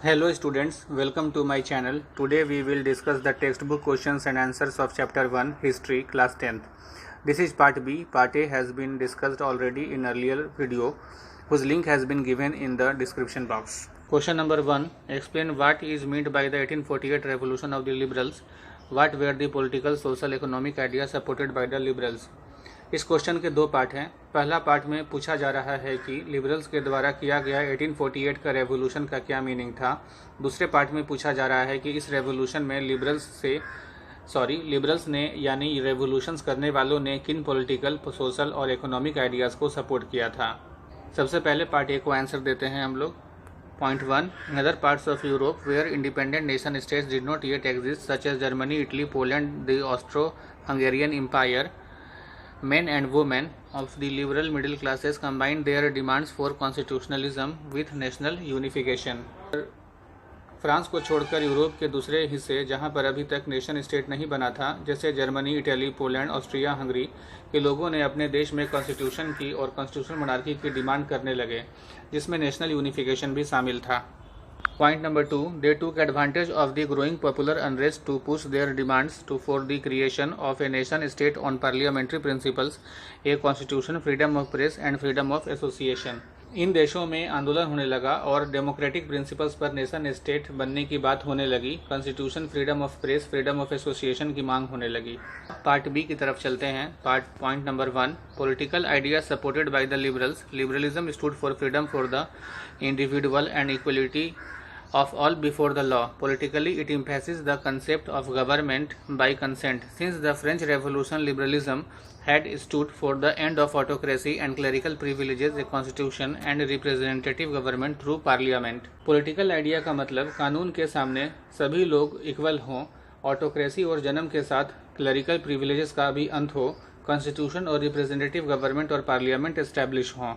Hello students, welcome to my channel. Today we will discuss the textbook questions and answers of chapter 1 History class 10th. This is part B. Part A has been discussed already in earlier video whose link has been given in the description box. Question number 1. Explain what is meant by the 1848 revolution of the liberals. What were the political, social, economic ideas supported by the liberals? इस question के दो part हैं। पहला part में पूछा जा रहा है कि लिबरल्स के द्वारा किया गया 1848 का रेवोल्यूशन का क्या मीनिंग था। दूसरे पार्ट में पूछा जा रहा है कि इस रेवोल्यूशन में लिबरल्स ने यानी रेवोल्यूशंस करने वालों ने किन पॉलिटिकल, सोशल और इकोनॉमिक आइडियाज़ को सपोर्ट किया था। सबसे पहले पार्ट ए को आंसर देते हैं हम लोग। Point 1. In other parts of Europe where independent nation states did not yet exist such as Germany, Italy, Poland, the Austro Hungarian empire, men and women of the liberal middle classes combined their demands for constitutionalism with national unification. France को छोड़कर Europe के दूसरे हिस्से जहां पर अभी तक nation state नहीं बना था, जैसे Germany, Italy, Poland, Austria, Hungary के लोगों ने अपने देश में कॉन्स्टिट्यूशन की और कॉन्स्टिट्यूशनल मोनार्की की डिमांड करने लगे, जिसमें नेशनल यूनिफिकेशन भी शामिल था। Point number 2. They took advantage of the growing popular unrest to push their demands for the creation of a nation state on parliamentary principles, a constitution, freedom of press and freedom of association. इन देशों में आंदोलन होने लगा और democratic principles पर nation state बनने की बात होने लगी। Constitution, freedom of press, freedom of association की मांग होने लगी। पार्ट बी की तरफ चलते हैं। Point number 1. Political idea supported by the liberals. Liberalism stood for freedom for the individual and equality of all before the law. Politically, it emphasizes the concept of government by consent. Since the French Revolution, liberalism had stood for the end of autocracy and clerical privileges, a constitution and representative government through parliament. Political idea का मतलब कानून के सामने सभी लोग equal हों, autocracy और जन्म के साथ क्लरिकल प्रिविलेजेस का भी अंत हो, कॉन्स्टिट्यूशन और रिप्रेजेंटेटिव गवर्नमेंट और पार्लियामेंट एस्टैब्लिश हों।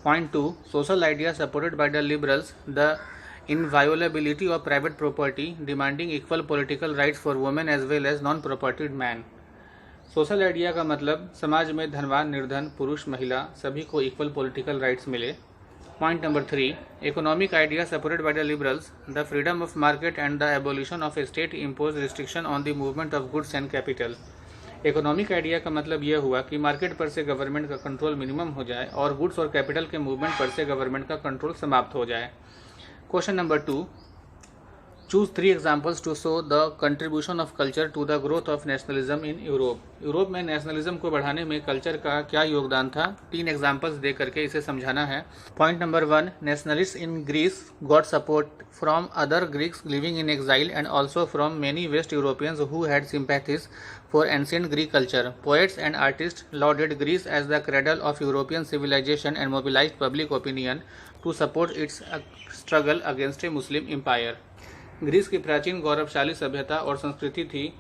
Point 2. Social idea supported by the liberals. The inviolability of private property, demanding equal political rights for women as well as non-propertied man. Social idea का मतलब समाज में धनवान, निर्धन, पुरुष, महिला सभी को इक्वल पॉलिटिकल राइट्स मिले। Point number 3. Economic idea supported by the liberals. The freedom of market and the abolition of state impose restriction on the movement of goods and capital. Economic idea का मतलब यह हुआ कि market पर से government का control minimum हो जाए और गुड्स और कैपिटल के मूवमेंट पर से गवर्नमेंट का कंट्रोल समाप्त हो जाए। Question number 2. Choose 3 examples to show the contribution of culture to the growth of nationalism in Europe. Europe में नेशनलिज्म को बढ़ाने में कल्चर का क्या योगदान था? 3 एग्जाम्पल्स दे करके इसे समझाना है। Point number 1. Nationalist in Greece got support from other Greeks living in exile and also from many West Europeans who had sympathies for ancient Greek culture. Poets and artist lauded Greece as the cradle of European civilization and mobilized public opinion to support its struggle against a Muslim empire. Greece की प्राचीन गौरवशाली सभ्यता और संस्कृति थी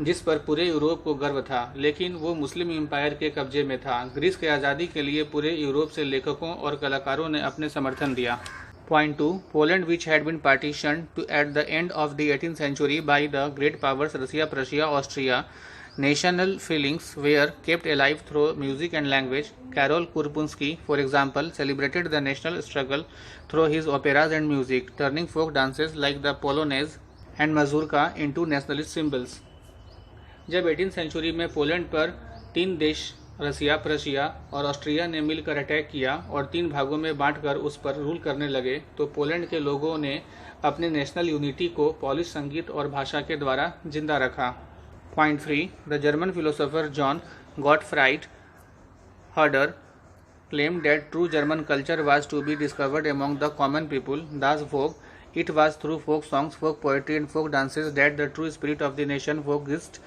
जिस पर पूरे यूरोप को गर्व था, लेकिन वो मुस्लिम एम्पायर के कब्जे में था। ग्रीस के आज़ादी के लिए पूरे यूरोप से लेखकों और कलाकारों ने अपने समर्थन दिया। Point 2. Poland which had been partition to at the end of the 18th century by the great powers Russia, Prussia, Austria. National feelings were kept alive through music and language. Karol Kurpunski, for example, celebrated the national struggle through his operas and music, turning folk dances like the polonaise and mazurka into nationalist symbols. जब 18th century में Poland पर 3 देश रसिया, प्रशिया और Austria ने मिलकर attack किया और 3 भागों में बांटकर उस पर रूल करने लगे, तो पोलैंड के लोगों ने अपने नेशनल यूनिटी को पॉलिश संगीत और भाषा के द्वारा जिंदा रखा। Point 3. The German philosopher John Gottfried Herder claimed that true German culture was to be discovered among the common people, thus folk. It was through folk songs, folk poetry and folk dances that the true spirit of the nation folkist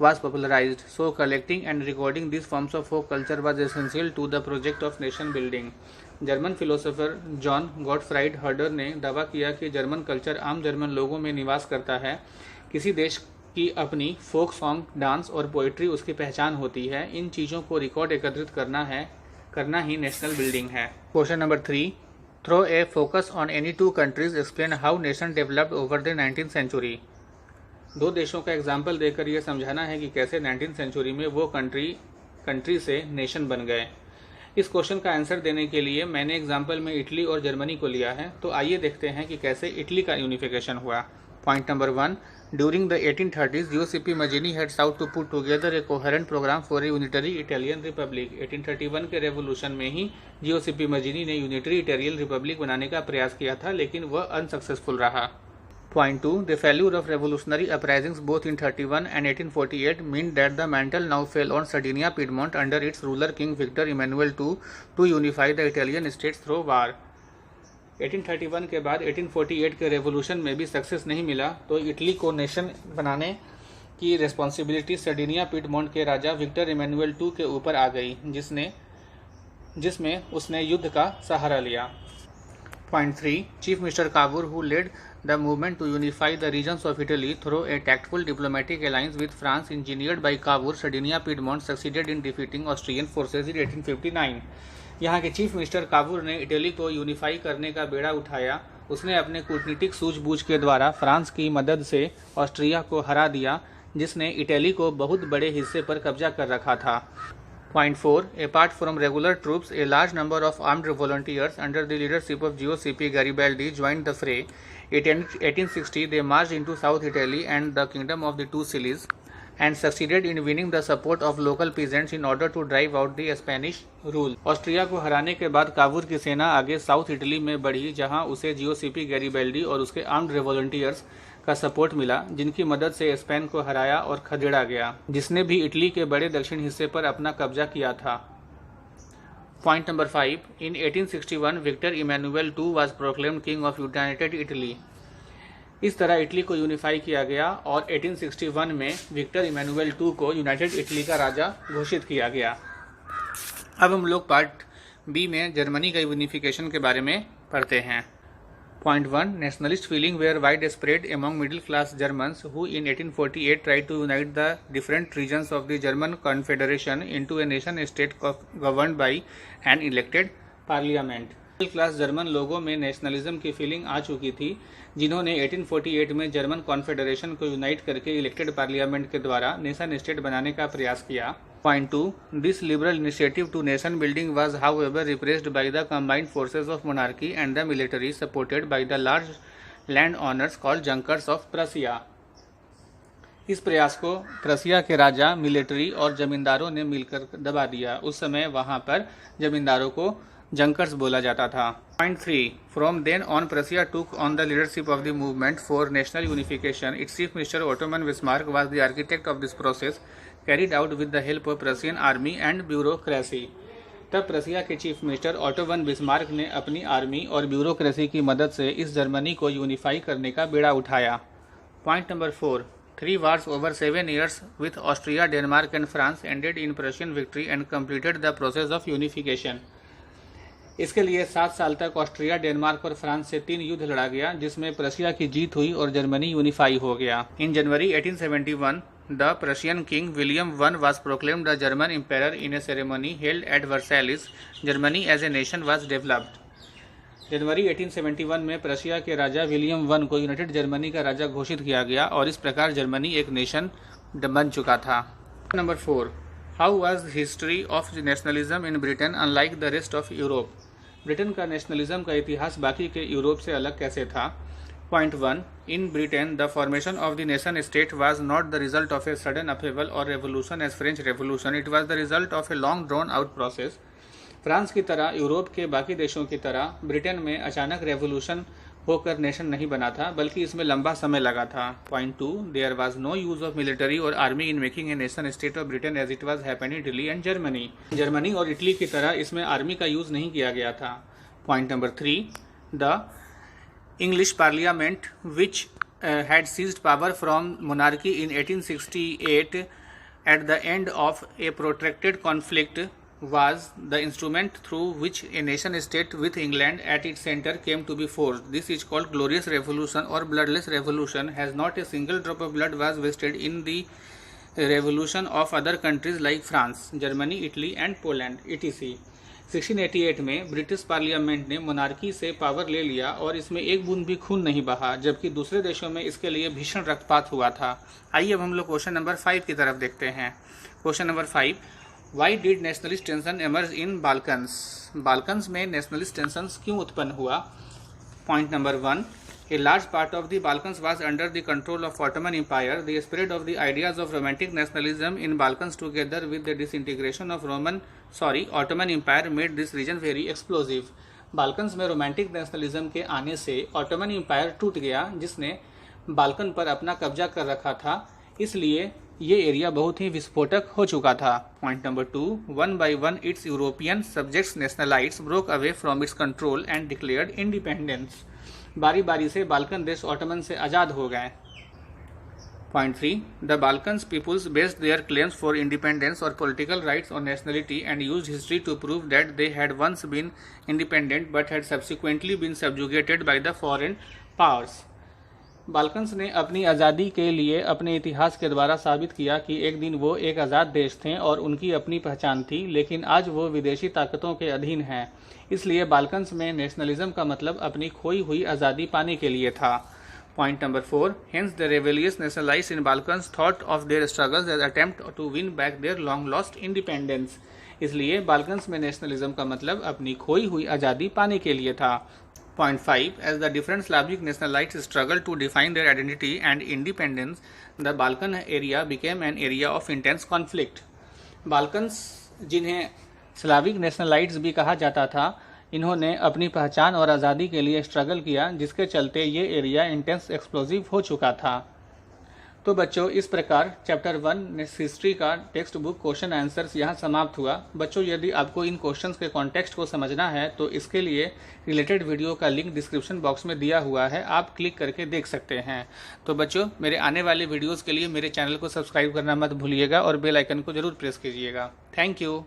was popularized. So collecting and recording these forms of folk culture was essential to the project of nation building. German philosopher John Gottfried हर्डर ने दावा किया कि German culture आम German लोगों में निवास करता है। किसी देश की अपनी फोक सॉन्ग, डांस और पोइट्री उसकी पहचान होती है। इन चीज़ों को रिकॉर्ड एकत्रित करना ही नेशनल बिल्डिंग है। Question number 3. Throw a focus on any 2 countries. Explain how nation developed over the 19th century. 2 देशों का एग्जाम्पल देकर यह समझाना है कि कैसे 19th सेंचुरी में वो कंट्री से नेशन बन गए। इस क्वेश्चन का आंसर देने के लिए मैंने एग्जाम्पल में इटली और जर्मनी को लिया है, तो आइए देखते हैं कि कैसे इटली का यूनिफिकेशन हुआ। Point number 1, during the 1830s Giuseppe Mazzini had sought to put together a coherent programme for a unitary Italian republic. 1831 के रेवोल्यूशन में ही जीओसीपी मजीनी ने यूनिटरी इटालियन रिपब्लिक बनाने का प्रयास किया था, लेकिन वह अनसक्सेसफुल रहा। Point 2. The failure of revolutionary uprisings both in 31 and 1848 meant that the mantle now fell on Sardinia Piedmont under its ruler King Victor Emmanuel II to unify the Italian states through war. 1831 के बाद 1848 के revolution में भी success नहीं मिला, तो Italy को nation बनाने की रिस्पॉन्सिबिलिटी सर्डिनिया पिडमोंट के राजा विक्टर इमैनुअल II के ऊपर आ गई, जिसमें उसने युद्ध का सहारा लिया। Point 3. Chief Minister Cavour, who led the movement to unify the regions of Italy through a tactful diplomatic alliance with France engineered by Cavour, Sardinia Piedmont succeeded in defeating Austrian forces in 1859. यहाँ के chief minister Cavour ने Italy को unify करने का बेड़ा उठाया। उसने अपने कूटनीतिक सूझबूझ के द्वारा फ्रांस की मदद से ऑस्ट्रिया को हरा दिया, जिसने इटली को बहुत बड़े हिस्से पर कब्जा कर रखा था। Point 4. Apart from regular troops, a large number of armed volunteers under the leadership of GOCP Garibaldi joined the fray. In 1860, they marched into South Italy and the Kingdom of the Two Sicilies and succeeded in winning the support of local peasants in order to drive out the Spanish rule. Austria को हराने के बाद Cavour की सेना आगे south Italy में बढ़ी, जहां उसे GOCP गैरिबाल्डी और उसके आर्म्ड वॉलंटियर्स का सपोर्ट मिला, जिनकी मदद से स्पेन को हराया और खदेड़ा गया, जिसने भी इटली के बड़े दक्षिण हिस्से पर अपना कब्जा किया था। Point number 5. In 1861 Victor Emmanuel II was proclaimed king of united Italy. इस तरह इटली को यूनिफाई किया गया और 1861 में विक्टर इमैनुअल II को यूनाइटेड इटली का राजा घोषित किया गया। अब हम लोग पार्ट बी में जर्मनी का यूनिफिकेशन के बारे में पढ़ते हैं। Point 1. Nationalist feeling were widespread among middle-class Germans who in 1848 tried to unite the different regions of the German Confederation into a nation-state governed by an elected parliament. Middle class German लोगों में nationalism की feeling आ चुकी थी, जिन्होंने 1848 में German confederation को unite करके elected parliament के द्वारा नेशन स्टेट बनाने का प्रयास किया। Point 2. This liberal initiative to nation building was however repressed by the combined forces of monarchy and the military supported by the large landowners called Junkers of Prussia. इस प्रयास को प्रसिया के राजा, मिलिट्री और जमींदारों ने मिलकर दबा दिया। उस समय वहां पर जमींदारों को जंकर्स बोला जाता था। Point 3. From then on, Prussia took on the leadership of the movement for national unification. Its chief minister Ottoman Bismarck was the architect of this process, carried out with the help of Prussian army and bureaucracy. तब प्रसिया के chief minister Otto von Bismarck ने अपनी army और bureaucracy की मदद से इस Germany को यूनिफाई करने का बेड़ा उठाया। Point number 4. 3 wars over 7 years with Austria, Denmark and France ended in Prussian victory and completed the process of unification. इसके लिए 7 साल तक ऑस्ट्रिया, डेनमार्क और फ्रांस से 3 युद्ध लड़ा गया, जिसमें प्रसिया की जीत हुई और जर्मनी यूनिफाई हो गया। इन जनवरी 1871 the Prussian king William I was proclaimed the German emperor in a ceremony held at Versailles. Germany as a nation was developed. जनवरी 1871 में प्रशिया के राजा विलियम I को यूनाइटेड जर्मनी का राजा घोषित किया गया और इस प्रकार जर्मनी एक नेशन बन चुका था। Number 4. How was history of nationalism in Britain unlike the rest of Europe. Britain का नेशनलिज्म का इतिहास बाकी के यूरोप से अलग कैसे था। Point 1. In Britain, the formation of the nation state was not the result of a sudden upheaval or revolution as French Revolution. It was the result of a long drawn out process. France की तरह Europe के बाकी देशों की तरह Britain में अचानक revolution होकर नेशन नहीं बना था, बल्कि इसमें लंबा समय लगा था। Point 2. There was no use of military or army in making a nation state of Britain as it was happening in Italy and Germany. Germany और इटली की तरह इसमें आर्मी का यूज नहीं किया गया था। Point number 3. The English Parliament, which had seized power from monarchy in 1868 at the end of a protracted conflict, was the instrument through which a nation state with England at its center came to be forged. This is called Glorious Revolution or Bloodless Revolution, as not a single drop of blood was wasted in the revolution of other countries like France, Germany, Italy and Poland, etc. 1688 में British parliament ने monarchy से power ले लिया और इसमें एक बूंद भी खून नहीं बहा, जबकि दूसरे देशों में इसके लिए भीषण रक्तपात हुआ था। आइए अब हम लोग क्वेश्चन नंबर 5 की तरफ देखते हैं। Question number 5. Why did nationalist tension emerge in Balkans? Balkans में नेशनलिस्ट टेंशन क्यों उत्पन्न हुआ? Point number 1, A large part of the Balkans was under the control of Ottoman Empire. The spread of the ideas of romantic nationalism in Balkans together with the disintegration of Ottoman Empire made this region very explosive. Balkans में romantic nationalism के आने से Ottoman empire टूट गया, जिसने Balkan पर अपना कब्जा कर रखा था, इसलिए ये एरिया बहुत ही विस्फोटक हो चुका था। Point number 2, one by one its European subjects nationalities broke away from its control and declared independence. बारी बारी से बाल्कन देश ऑटोमन से आज़ाद हो गए। Point 3, the Balkans peoples based their claims for independence और political rights on nationality and used history to prove that they had once been independent but had subsequently been subjugated by the foreign powers. Balkans ने अपनी आज़ादी के लिए अपने इतिहास के द्वारा साबित किया कि एक दिन वो एक आज़ाद देश थे और उनकी अपनी पहचान थी, लेकिन आज वो विदेशी ताकतों के अधीन हैं। इसलिए बाल्कन्स में नेशनलिज्म का मतलब अपनी खोई हुई आज़ादी पाने के लिए था। Point number 4, hence the rebellious nationalities in Balkans thought of their struggles as attempt to win back their long lost independence. इसलिए बाल्कन्स में नेशनलिज्म का मतलब अपनी खोई हुई आज़ादी पाने के लिए था। Point 5, as the different Slavic nationalites struggled to define their identity and independence, the Balkan area became an area of intense conflict. Balkans, जिन्हें स्लाविक नेशनलाइट्स भी कहा जाता था, इन्होंने अपनी पहचान और आज़ादी के लिए स्ट्रगल किया, जिसके चलते ये एरिया इंटेंस एक्सप्लोजिव हो चुका था। तो बच्चों, इस प्रकार चैप्टर 1 हिस्ट्री का टेक्स्ट बुक क्वेश्चन आंसर्स यहाँ समाप्त हुआ। बच्चों, यदि आपको इन क्वेश्चंस के कॉन्टेक्स्ट को समझना है तो इसके लिए रिलेटेड वीडियो का लिंक डिस्क्रिप्शन बॉक्स में दिया हुआ है, आप क्लिक करके देख सकते हैं। तो बच्चों, मेरे आने वाले वीडियोज़ के लिए मेरे चैनल को सब्सक्राइब करना मत भूलिएगा और बेल आइकन को जरूर प्रेस कीजिएगा। Thank you.